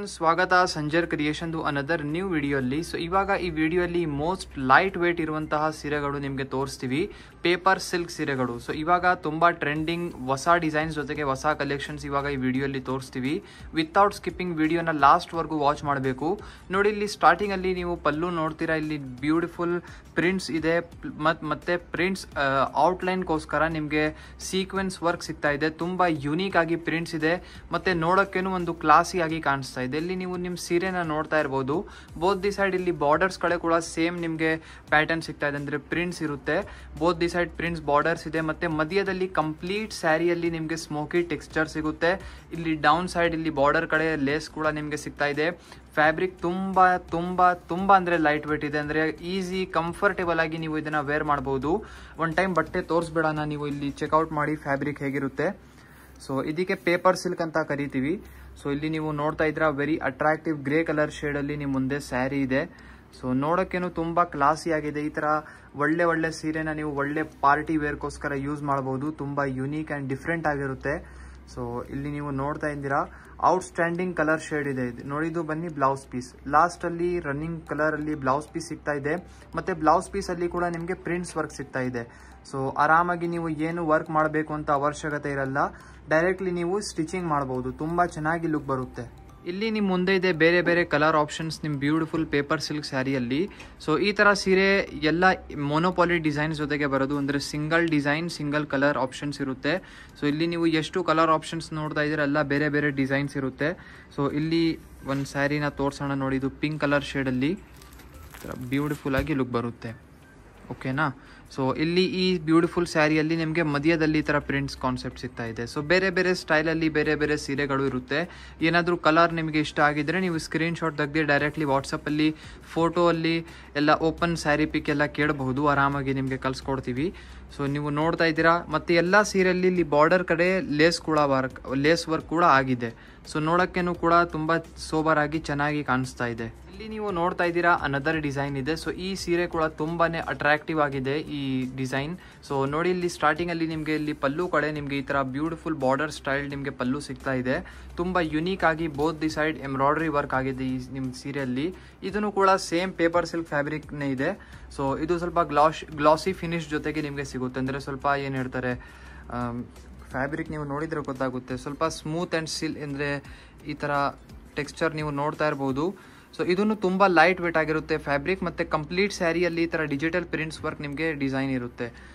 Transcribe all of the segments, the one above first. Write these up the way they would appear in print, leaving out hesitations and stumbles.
Everyone, ಸ್ವಾಗತ Sanjar creation another new ವಿಡಿಯೋಲ್ಲಿ. So ಇವಾಗ ಈ ವಿಡಿಯೋಲ್ಲಿ ಮೋಸ್ಟ್ ಲೈಟ್ ವೇಟ್ ಇರುವಂತಹ ಸೀರೆಗಳು ನಿಮಗೆ ತೋರಿಸ್ತೀವಿ, ಪೇಪರ್ ಸಿಲ್ಕ್ ಸೀರೆಗಳು. ಸೊ ಇವಾಗ ತುಂಬ ಟ್ರೆಂಡಿಂಗ್ ಹೊಸ ಡಿಸೈನ್ಸ್ ಜೊತೆಗೆ ಹೊಸ ಕಲೆಕ್ಷನ್ಸ್ ಇವಾಗ ಈ ವಿಡಿಯೋಲ್ಲಿ ತೋರಿಸ್ತೀವಿ. ವಿತೌಟ್ ಸ್ಕಿಪ್ಪಿಂಗ್ ವಿಡಿಯೋನ ಲಾಸ್ಟ್ವರೆಗೂ ವಾಚ್ ಮಾಡಬೇಕು. ನೋಡಿ, ಇಲ್ಲಿ ಸ್ಟಾರ್ಟಿಂಗಲ್ಲಿ ನೀವು ಪಲ್ಲು ನೋಡ್ತೀರಾ, ಇಲ್ಲಿ ಬ್ಯೂಟಿಫುಲ್ ಪ್ರಿಂಟ್ಸ್ ಇದೆ ಮತ್ತೆ ಪ್ರಿಂಟ್ಸ್ ಔಟ್ಲೈನ್ಗೋಸ್ಕರ ನಿಮಗೆ ಸೀಕ್ವೆನ್ಸ್ ವರ್ಕ್ ಸಿಗ್ತಾ ಇದೆ. ತುಂಬ ಯುನೀಕ್ ಆಗಿ ಪ್ರಿಂಟ್ಸ್ ಇದೆ ಮತ್ತೆ ನೋಡೋಕ್ಕೇನು ಒಂದು ಕ್ಲಾಸಿ ಆಗಿ ಕಾಣಿಸ್ತಾ ಇದೆ. ಇಲ್ಲಿ ನೀವು ನಿಮ್ಮ ಸೀರೆನ ನೋಡ್ತಾ ಇರ್ಬೋದು. ಬೋತ್ ದಿ ಸೈಡ್ ಇಲ್ಲಿ ಬಾರ್ಡರ್ಸ್ ಕಡೆ ಕೂಡ ಸೇಮ್ ನಿಮಗೆ ಪ್ಯಾಟರ್ನ್ ಸಿಗ್ತಾ ಇದೆ, ಅಂದ್ರೆ ಪ್ರಿಂಟ್ಸ್ ಇರುತ್ತೆ. Both the side prints borders ಇದೆ ಮತ್ತೆ ಮಧ್ಯದಲ್ಲಿ ಕಂಪ್ಲೀಟ್ ಸ್ಯಾರಿಯಲ್ಲಿ ನಿಮಗೆ ಸ್ಮೋಕಿ ಟೆಕ್ಸ್ಚರ್ ಸಿಗುತ್ತೆ. ಇಲ್ಲಿ ಡೌನ್ ಸೈಡ್ ಇಲ್ಲಿ ಬಾರ್ಡರ್ ಕಡೆ ಲೇಸ್ ಕೂಡ ನಿಮಗೆ ಸಿಗ್ತಾ ಇದೆ. ಫ್ಯಾಬ್ರಿಕ್ ತುಂಬಾ ತುಂಬಾ ತುಂಬಾ ಅಂದ್ರೆ ಲೈಟ್ ವೇಟ್ ಇದೆ, ಅಂದ್ರೆ ಈಸಿ ಕಂಫರ್ಟೇಬಲ್ ಆಗಿ ನೀವು ಇದನ್ನ ವೇರ್ ಮಾಡಬಹುದು. ಒನ್ ಟೈಮ್ ಬಟ್ಟೆ ತೋರಿಸ್ಬೇಡಣ, ನೀವು ಇಲ್ಲಿ ಚೆಕ್ಔಟ್ ಮಾಡಿ ಫ್ಯಾಬ್ರಿಕ್ ಹೇಗಿರುತ್ತೆ. ಸೊ ಇದಕ್ಕೆ ಪೇಪರ್ ಸಿಲ್ಕ್ ಅಂತ ಕರಿತೀವಿ. ಸೊ ಇಲ್ಲಿ ನೀವು ನೋಡ್ತಾ ಇದ್ರ very attractive grey colour shade ಅಲ್ಲಿ ನಿಮ್ಮ ಮುಂದೆ ಸ್ಯಾರಿ ಇದೆ. ಸೊ ನೋಡೋಕ್ಕೇನು ತುಂಬಾ ಕ್ಲಾಸಿ ಆಗಿದೆ. ಈ ತರ ಒಳ್ಳೆ ಸೀರೆನ ನೀವು ಒಳ್ಳೆ ಪಾರ್ಟಿ ವೇರ್ಗೋಸ್ಕರ ಯೂಸ್ ಮಾಡಬಹುದು. ತುಂಬಾ ಯುನೀಕ್ ಅಂಡ್ ಡಿಫ್ರೆಂಟ್ ಆಗಿರುತ್ತೆ. ಸೊ ಇಲ್ಲಿ ನೀವು ನೋಡ್ತಾ ಇದ್ದೀರಾ ಔಟ್ ಸ್ಟ್ಯಾಂಡಿಂಗ್ ಕಲರ್ ಶೇಡ್ ಇದೆ. ನೋಡಿದ್ದು ಬನ್ನಿ ಬ್ಲೌಸ್ ಪೀಸ್, ಲಾಸ್ಟ್ ಅಲ್ಲಿ ರನ್ನಿಂಗ್ ಕಲರ್ ಅಲ್ಲಿ ಬ್ಲೌಸ್ ಪೀಸ್ ಸಿಗ್ತಾ ಇದೆ ಮತ್ತೆ ಬ್ಲೌಸ್ ಪೀಸ್ ಅಲ್ಲಿ ಕೂಡ ನಿಮಗೆ ಪ್ರಿಂಟ್ಸ್ ವರ್ಕ್ ಸಿಗ್ತಾ ಇದೆ. ಸೊ ಆರಾಮಾಗಿ ನೀವು ಏನು ವರ್ಕ್ ಮಾಡಬೇಕು ಅಂತ ಅವಶ್ಯಕತೆ ಇರಲ್ಲ, ಡೈರೆಕ್ಟ್ಲಿ ನೀವು ಸ್ಟಿಚಿಂಗ್ ಮಾಡಬಹುದು. ತುಂಬಾ ಚೆನ್ನಾಗಿ ಲುಕ್ ಬರುತ್ತೆ. ಇಲ್ಲಿ ನಿಮ್ಮ ಮುಂದೆ ಇದೆ ಬೇರೆ ಬೇರೆ ಕಲರ್ ಆಪ್ಷನ್ಸ್ ನಿಮ್ಮ ಬ್ಯೂಟಿಫುಲ್ ಪೇಪರ್ ಸಿಲ್ಕ್ ಸ್ಯಾರಿಯಲ್ಲಿ. ಸೊ ಈ ತರ ಸೀರೆ ಎಲ್ಲ ಮೊನೋಪಾಲಿ ಡಿಸೈನ್ಸ್ ಜೊತೆಗೆ ಬರೋದು, ಅಂದ್ರೆ single design single colour options ಇರುತ್ತೆ. ಸೊ ಇಲ್ಲಿ ನೀವು ಎಷ್ಟು ಕಲರ್ ಆಪ್ಷನ್ಸ್ ನೋಡ್ತಾ ಇದ್ದೀರಾ ಎಲ್ಲ ಬೇರೆ ಬೇರೆ ಡಿಸೈನ್ಸ್ ಇರುತ್ತೆ. ಸೊ ಇಲ್ಲಿ ಒಂದು ಸ್ಯಾರಿನ ತೋರ್ಸೋಣ ನೋಡಿ, ಇದು ಪಿಂಕ್ ಕಲರ್ ಶೇಡಲ್ಲಿ ಬ್ಯೂಟಿಫುಲ್ ಆಗಿ ಲುಕ್ ಬರುತ್ತೆ. ಓಕೆನಾ? ಸೊ ಇಲ್ಲಿ ಈ ಬ್ಯೂಟಿಫುಲ್ ಸ್ಯಾರಿಯಲ್ಲಿ ನಿಮಗೆ ಮಧ್ಯದಲ್ಲಿ ಈ ತರ ಪ್ರಿಂಟ್ಸ್ ಕಾನ್ಸೆಪ್ಟ್ ಸಿಗ್ತಾ ಇದೆ. ಸೊ ಬೇರೆ ಬೇರೆ ಸ್ಟೈಲಲ್ಲಿ ಬೇರೆ ಬೇರೆ ಸೀರೆಗಳು ಇರುತ್ತೆ. ಏನಾದರೂ ಕಲರ್ ನಿಮಗೆ ಇಷ್ಟ ಆಗಿದ್ರೆ ನೀವು ಸ್ಕ್ರೀನ್ ಶಾಟ್ ತೆಗೆದು ಡೈರೆಕ್ಟ್ಲಿ ವಾಟ್ಸಪ್ಪಲ್ಲಿ ಫೋಟೋ ಅಲ್ಲಿ ಎಲ್ಲ ಓಪನ್ ಸ್ಯಾರಿ ಪಿಕ್ ಎಲ್ಲ ಕೇಳಬಹುದು, ಆರಾಮಾಗಿ ನಿಮಗೆ ಕಳ್ಸಿಕೊಡ್ತೀವಿ. ಸೊ ನೀವು ನೋಡ್ತಾ ಇದ್ದೀರಾ ಮತ್ತೆ ಎಲ್ಲ ಸೀರೆಯಲ್ಲಿ ಇಲ್ಲಿ ಬಾರ್ಡರ್ ಕಡೆ ಲೇಸ್ ವರ್ಕ್ ಕೂಡ ಆಗಿದೆ. ಸೊ ನೋಡೋಕ್ಕೇನು ಕೂಡ ತುಂಬಾ ಸೋಬರ್ ಆಗಿ ಚೆನ್ನಾಗಿ ಕಾಣಿಸ್ತಾ ಇದೆ. ಇಲ್ಲಿ ನೀವು ನೋಡ್ತಾ ಇದ್ದೀರಾ ಅನದರ್ ಡಿಸೈನ್ ಇದೆ. ಸೊ ಈ ಸೀರೆ ಕೂಡ ತುಂಬಾನೇ ಅಟ್ರಾಕ್ಟಿವ್ ಆಗಿದೆ ಈ ಡಿಸೈನ್. ಸೊ ನೋಡಿ, ಇಲ್ಲಿ ಸ್ಟಾರ್ಟಿಂಗ್ ಅಲ್ಲಿ ನಿಮಗೆ ಇಲ್ಲಿ ಪಲ್ಲು ಕಡೆ ನಿಮಗೆ ಈ ತರ ಬ್ಯೂಟಿಫುಲ್ ಬಾರ್ಡರ್ ಸ್ಟೈಲ್ ನಿಮಗೆ ಪಲ್ಲು ಸಿಗ್ತಾ ಇದೆ. ತುಂಬಾ ಯುನೀಕ್ ಆಗಿ both the side embroidery work ಆಗಿದೆ ಈ ನಿಮ್ಮ ಸೀರೆಯಲ್ಲಿ. ಇದನ್ನು ಕೂಡ ಸೇಮ್ ಪೇಪರ್ ಸಿಲ್ಕ್ ಫ್ಯಾಬ್ರಿಕ್ ನೇ ಇದೆ. ಸೊ ಇದು ಸ್ವಲ್ಪ ಗ್ಲಾಸಿ ಫಿನಿಶ್ ಜೊತೆಗೆ ನಿಮಗೆ ಸಿಗುತ್ತೆ, ಅಂದ್ರೆ ಸ್ವಲ್ಪ ಏನ್ ಹೇಳ್ತಾರೆ ಫ್ಯಾಬ್ರಿಕ್ ನೀವು ನೋಡಿದ್ರೆ ಗೊತ್ತಾಗುತ್ತೆ, ಸ್ವಲ್ಪ ಸ್ಮೂತ್ ಅಂಡ್ ಅಂದ್ರೆ ಈ ತರ ಟೆಕ್ಸ್ಚರ್ ನೀವು ನೋಡ್ತಾ ಇರಬಹುದು. ಸೊ ಇದನ್ನು ತುಂಬಾ ಲೈಟ್ ವೇಟ್ ಆಗಿರುತ್ತೆ ಫ್ಯಾಬ್ರಿಕ್ ಮತ್ತೆ ಕಂಪ್ಲೀಟ್ ಸ್ಯಾರಿಯಲ್ಲಿ ಈ ತರ ಡಿಜಿಟಲ್ ಪ್ರಿಂಟ್ಸ್ ವರ್ಕ್ ನಿಮಗೆ ಡಿಸೈನ್ ಇರುತ್ತೆ.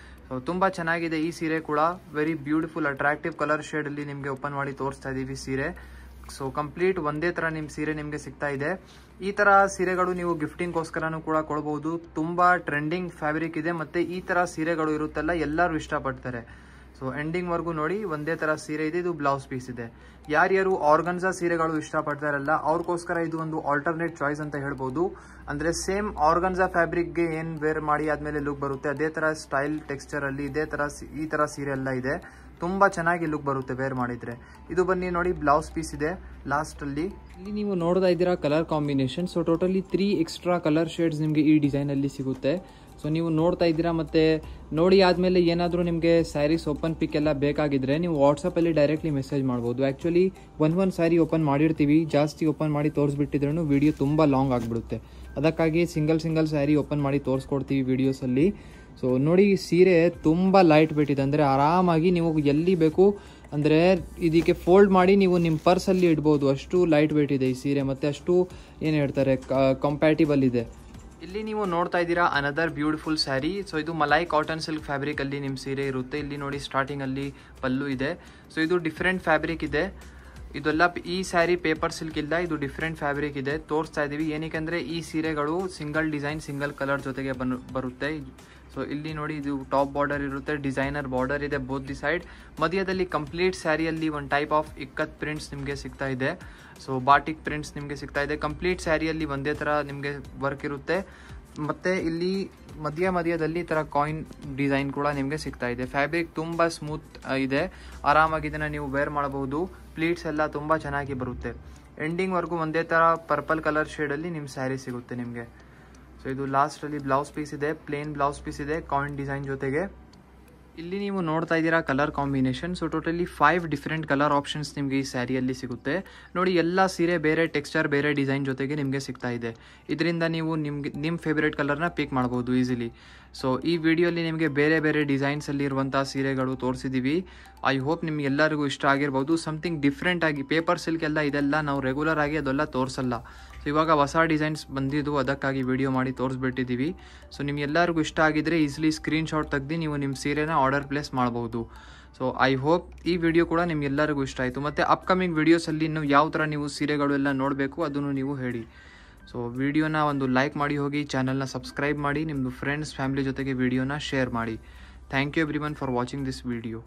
ಸೊ ತುಂಬಾ ಚೆನ್ನಾಗಿದೆ ಈ ಸೀರೆ ಕೂಡ. Very beautiful attractive colour shade ಅಲ್ಲಿ ನಿಮಗೆ ಓಪನ್ ಮಾಡಿ ತೋರಿಸ್ತಾ ಇದೀವಿ ಸೀರೆ. ಸೊ ಕಂಪ್ಲೀಟ್ ಒಂದೇ ತರ ನಿಮ್ ಸೀರೆ ನಿಮಗೆ ಸಿಗ್ತಾ ಇದೆ. ಈ ತರ ಸೀರೆಗಳು ನೀವು ಗಿಫ್ಟಿಂಗ್ಗೋಸ್ಕರನೂ ಕೂಡ ಕೊಡಬಹುದು. ತುಂಬಾ ಟ್ರೆಂಡಿಂಗ್ ಫ್ಯಾಬ್ರಿಕ್ ಇದೆ ಮತ್ತೆ ಈ ತರ ಸೀರೆಗಳು ಇರುತ್ತಲ್ಲ ಎಲ್ಲರೂ ಇಷ್ಟಪಡ್ತಾರೆ. ಸೊ ಎಂಡಿಂಗ್ ವರ್ಗೂ ನೋಡಿ ಒಂದೇ ತರ ಸೀರೆ ಇದೆ. ಇದು ಬ್ಲೌಸ್ ಪೀಸ್ ಇದೆ. ಯಾರ್ಯಾರು ಆರ್ಗನ್ಸಾ ಸೀರೆಗಳು ಇಷ್ಟಪಡ್ತಾರಲ್ಲ ಅವ್ರಿಗೋಸ್ಕರ ಇದು ಒಂದು ಆಲ್ಟರ್ನೇಟ್ ಚಾಯ್ಸ್ ಅಂತ ಹೇಳ್ಬೋದು. ಅಂದ್ರೆ ಸೇಮ್ ಆರ್ಗನ್ಸಾ ಫ್ಯಾಬ್ರಿಕ್ ಗೆ ಏನ್ ವೇರ್ ಮಾಡಿ ಆದ್ಮೇಲೆ ಲುಕ್ ಬರುತ್ತೆ ಅದೇ ತರ ಸ್ಟೈಲ್ ಟೆಕ್ಸ್ಚರ್ ಅಲ್ಲಿ ಈ ತರ ಸೀರೆ ಎಲ್ಲ ಇದೆ. ತುಂಬಾ ಚೆನ್ನಾಗಿ ಲುಕ್ ಬರುತ್ತೆ ವೇರ್ ಮಾಡಿದ್ರೆ. ಇದು ಬನ್ನಿ ನೋಡಿ ಬ್ಲೌಸ್ ಪೀಸ್ ಇದೆ ಲಾಸ್ಟ್ ಅಲ್ಲಿ. ಇಲ್ಲಿ ನೀವು ನೋಡ್ತಾ ಇದ್ದೀರಾ colour combination. So totally 3 extra colour shades ನಿಮಗೆ ಈ ಡಿಸೈನ್ ಅಲ್ಲಿ ಸಿಗುತ್ತೆ. ಸೊ ನೀವು ನೋಡ್ತಾ ಇದ್ದೀರಾ ಮತ್ತೆ ನೋಡಿ ಆದ್ಮೇಲೆ ಏನಾದರೂ ನಿಮಗೆ ಸ್ಯಾರೀಸ್ ಓಪನ್ ಪಿಕ್ ಎಲ್ಲ ಬೇಕಾಗಿದ್ರೆ ನೀವು ವಾಟ್ಸಪ್ಪಲ್ಲಿ ಡೈರೆಕ್ಟ್ಲಿ ಮೆಸೇಜ್ ಮಾಡ್ಬೋದು. ಆ್ಯಕ್ಚುಲಿ ಒಂದು ಸ್ಯಾರಿ ಓಪನ್ ಮಾಡಿರ್ತೀವಿ, ಜಾಸ್ತಿ ಓಪನ್ ಮಾಡಿ ತೋರಿಸ್ಬಿಟ್ಟಿದ್ರೂ ವಿಡಿಯೋ ತುಂಬ ಲಾಂಗ್ ಆಗಿಬಿಡುತ್ತೆ. ಅದಕ್ಕಾಗಿ ಸಿಂಗಲ್ ಸ್ಯಾರಿ ಓಪನ್ ಮಾಡಿ ತೋರಿಸ್ಕೊಡ್ತೀವಿ ವಿಡಿಯೋಸಲ್ಲಿ. ಸೊ ನೋಡಿ, ಸೀರೆ ತುಂಬ ಲೈಟ್ ವೇಟ್ ಇದೆ, ಅಂದರೆ ಆರಾಮಾಗಿ ನೀವು ಎಲ್ಲಿ ಬೇಕು ಅಂದರೆ ಇದಕ್ಕೆ ಫೋಲ್ಡ್ ಮಾಡಿ ನೀವು ನಿಮ್ಮ ಪರ್ಸಲ್ಲಿ ಇಡ್ಬೋದು. ಅಷ್ಟು ಲೈಟ್ ವೇಟ್ ಇದೆ ಈ ಸೀರೆ ಮತ್ತೆ ಅಷ್ಟು ಏನು ಹೇಳ್ತಾರೆ ಕಂಪ್ಯಾಟಿಬಲ್ ಇದೆ. ಇಲ್ಲಿ ನೀವು ನೋಡ್ತಾ ಇದ್ದೀರಾ ಅನದರ್ ಬ್ಯೂಟಿಫುಲ್ ಸ್ಯಾರಿ. ಸೊ ಇದು ಮಲೈ ಕಾಟನ್ ಸಿಲ್ಕ್ ಫ್ಯಾಬ್ರಿಕ್ ಅಲ್ಲಿ ನಿಮ್ಮ ಸೀರೆ ಇರುತ್ತೆ. ಇಲ್ಲಿ ನೋಡಿ ಸ್ಟಾರ್ಟಿಂಗ್ ಅಲ್ಲಿ ಪಲ್ಲು ಇದೆ. ಸೊ ಇದು ಡಿಫ್ರೆಂಟ್ ಫ್ಯಾಬ್ರಿಕ್ ಇದೆ. ಇದೆಲ್ಲ ಈ ಸ್ಯಾರಿ ಪೇಪರ್ ಸಿಲ್ಕ್ ಇಲ್ಲ, ಇದು ಡಿಫ್ರೆಂಟ್ ಫ್ಯಾಬ್ರಿಕ್ ಇದೆ. ತೋರಿಸ್ತಾ ಇದೀವಿ ಏನಕ್ಕೆ ಈ ಸೀರೆಗಳು ಸಿಂಗಲ್ ಡಿಸೈನ್ ಸಿಂಗಲ್ ಕಲರ್ ಜೊತೆಗೆ ಬರುತ್ತೆ. ಸೊ ಇಲ್ಲಿ ನೋಡಿ ಇದು ಟಾಪ್ ಬಾರ್ಡರ್ ಇರುತ್ತೆ, ಡಿಸೈನರ್ ಬಾರ್ಡರ್ ಇದೆ ಬೋತ್ ದಿ ಸೈಡ್. ಮಧ್ಯದಲ್ಲಿ ಕಂಪ್ಲೀಟ್ ಸ್ಯಾರಿಯಲ್ಲಿ ಒಂದು ಟೈಪ್ ಆಫ್ ಇಕ್ಕತ್ ಪ್ರಿಂಟ್ಸ್ ನಿಮಗೆ ಸಿಗ್ತಾ ಇದೆ. ಸೊ ಬಾಟಿಕ್ ಪ್ರಿಂಟ್ಸ್ ನಿಮಗೆ ಸಿಗ್ತಾ ಇದೆ. ಕಂಪ್ಲೀಟ್ ಸ್ಯಾರಿಯಲ್ಲಿ ಒಂದೇ ತರ ನಿಮಗೆ ವರ್ಕ್ ಇರುತ್ತೆ ಮತ್ತೆ ಇಲ್ಲಿ ಮಧ್ಯದಲ್ಲಿ ಈ ತರ ಕಾಯಿನ್ ಡಿಸೈನ್ ಕೂಡ ನಿಮಗೆ ಸಿಗ್ತಾ ಇದೆ. ಫ್ಯಾಬ್ರಿಕ್ ತುಂಬಾ ಸ್ಮೂತ್ ಇದೆ, ಆರಾಮಾಗಿ ಇದನ್ನ ನೀವು ವೇರ್ ಮಾಡಬಹುದು. ಪ್ಲೀಟ್ಸ್ ಎಲ್ಲ ತುಂಬಾ ಚೆನ್ನಾಗಿ ಬರುತ್ತೆ. ಎಂಡಿಂಗ್ ವರ್ಗೂ ಒಂದೇ ತರ ಪರ್ಪಲ್ ಕಲರ್ ಶೇಡ್ ಅಲ್ಲಿ ನಿಮ್ ಸ್ಯಾರಿ ಸಿಗುತ್ತೆ ನಿಮಗೆ. ಸೊ ಇದು ಲಾಸ್ಟ್ ಅಲ್ಲಿ ಬ್ಲೌಸ್ ಪೀಸ್ ಇದೆ, ಪ್ಲೇನ್ ಬ್ಲೌಸ್ ಪೀಸ್ ಇದೆ ಕಾಯಿನ್ ಡಿಸೈನ್ ಜೊತೆಗೆ. ಇಲ್ಲಿ ನೀವು ನೋಡ್ತಾ ಇದ್ದೀರಾ colour combination. So totally 5 different colour options ನಿಮಗೆ ಈ ಸ್ಯಾರಿಯಲ್ಲಿ ಸಿಗುತ್ತೆ ನೋಡಿ. ಎಲ್ಲ ಸೀರೆ ಬೇರೆ ಟೆಕ್ಸ್ಚರ್ ಬೇರೆ ಡಿಸೈನ್ ಜೊತೆಗೆ ನಿಮಗೆ ಸಿಗ್ತಾ ಇದೆ. ಇದರಿಂದ ನೀವು ನಿಮ್ಮ ಫೇವ್ರೇಟ್ ಕಲರ್ನ ಪಿಕ್ ಮಾಡ್ಬೋದು ಈಸಿಲಿ. ಸೊ ಈ ವಿಡಿಯೋಲಿ ನಿಮಗೆ ಬೇರೆ ಬೇರೆ ಡಿಸೈನ್ಸಲ್ಲಿ ಇರುವಂಥ ಸೀರೆಗಳು ತೋರಿಸಿದ್ದೀವಿ. ಐ ಹೋಪ್ ನಿಮ್ಗೆಲ್ಲರಿಗೂ ಇಷ್ಟ ಆಗಿರ್ಬೋದು. ಸಮಥಿಂಗ್ ಡಿಫ್ರೆಂಟ್ ಆಗಿ ಪೇಪರ್ ಸಿಲ್ಕ್ ಎಲ್ಲ ಇದೆಲ್ಲ ನಾವು ರೆಗ್ಯುಲರ್ ಆಗಿ ಅದೆಲ್ಲ ತೋರಿಸಲ್ಲ. ಸೊ ಇವಾಗ ಹೊಸ ಡಿಸೈನ್ಸ್ ಬಂದಿದ್ದು, ಅದಕ್ಕಾಗಿ ವಿಡಿಯೋ ಮಾಡಿ ತೋರಿಸ್ಬಿಟ್ಟಿದ್ದೀವಿ. ಸೊ ನಿಮ್ಗೆಲ್ಲರಿಗೂ ಇಷ್ಟ ಆಗಿದ್ರೆ ಈಸಿಲಿ ಸ್ಕ್ರೀನ್ಶಾಟ್ ತೆಗೆದು ನೀವು ನಿಮ್ಮ ಸೀರೆನ ಆರ್ಡರ್ ಪ್ಲೇಸ್ ಮಾಡ್ಬೋದು. ಸೊ ಐ ಹೋಪ್ ಈ ವಿಡಿಯೋ ಕೂಡ ನಿಮ್ಗೆಲ್ಲರಿಗೂ ಇಷ್ಟ ಆಯಿತು. ಮತ್ತು ಅಪ್ಕಮಿಂಗ್ ವೀಡಿಯೋಸಲ್ಲಿ ಇನ್ನು ಯಾವ ಥರ ನೀವು ಸೀರೆಗಳು ಎಲ್ಲ ನೋಡಬೇಕು ಅದನ್ನು ನೀವು ಹೇಳಿ. ಸೊ ವಿಡಿಯೋನ ಒಂದು ಲೈಕ್ ಮಾಡಿ ಹೋಗಿ, ಚಾನಲ್ನ ಸಬ್ಸ್ಕ್ರೈಬ್ ಮಾಡಿ, ನಿಮ್ಮದು ಫ್ರೆಂಡ್ಸ್ ಫ್ಯಾಮಿಲಿ ಜೊತೆಗೆ ವಿಡಿಯೋನ ಶೇರ್ ಮಾಡಿ. Thank you everyone for watching this video.